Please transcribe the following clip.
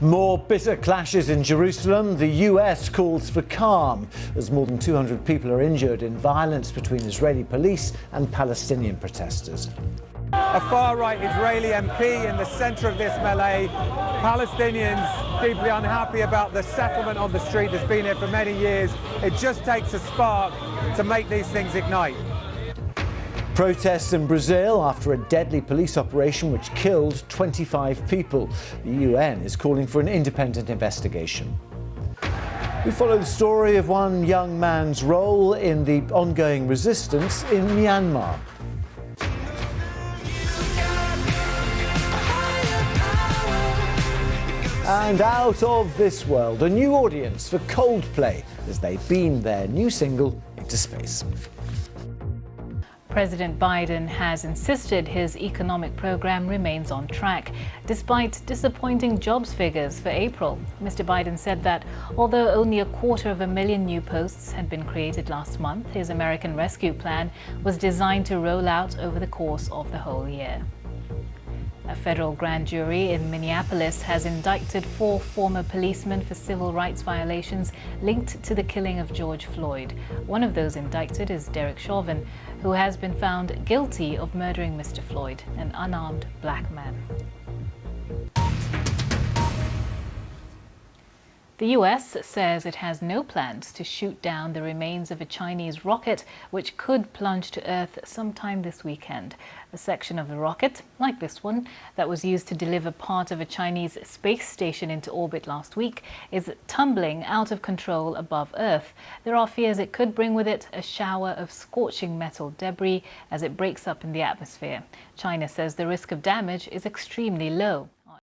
More bitter clashes in Jerusalem. The US calls for calm as more than 200 people are injured in violence between Israeli police and Palestinian protesters. A far-right Israeli MP in the centre of this melee. Palestinians deeply unhappy about the settlement on the street that's been here for many years. It just takes a spark to make these things ignite. Protests in Brazil after a deadly police operation which killed 25 people. The UN is calling for an independent investigation. We follow the story of one young man's role in the ongoing resistance in Myanmar. And out of this world, a new audience for Coldplay as they beam their new single into space. President Biden has insisted his economic program remains on track, despite disappointing jobs figures for April. Mr. Biden said that although only 250,000 new posts had been created last month, his American Rescue Plan was designed to roll out over the course of the whole year. A federal grand jury in Minneapolis has indicted 4 former policemen for civil rights violations linked to the killing of George Floyd. One of those indicted is Derek Chauvin, who has been found guilty of murdering Mr. Floyd, an unarmed black man. The US says it has no plans to shoot down the remains of a Chinese rocket which could plunge to Earth sometime this weekend. A section of the rocket, like this one, that was used to deliver part of a Chinese space station into orbit last week, is tumbling out of control above Earth. There are fears it could bring with it a shower of scorching metal debris as it breaks up in the atmosphere. China says the risk of damage is extremely low.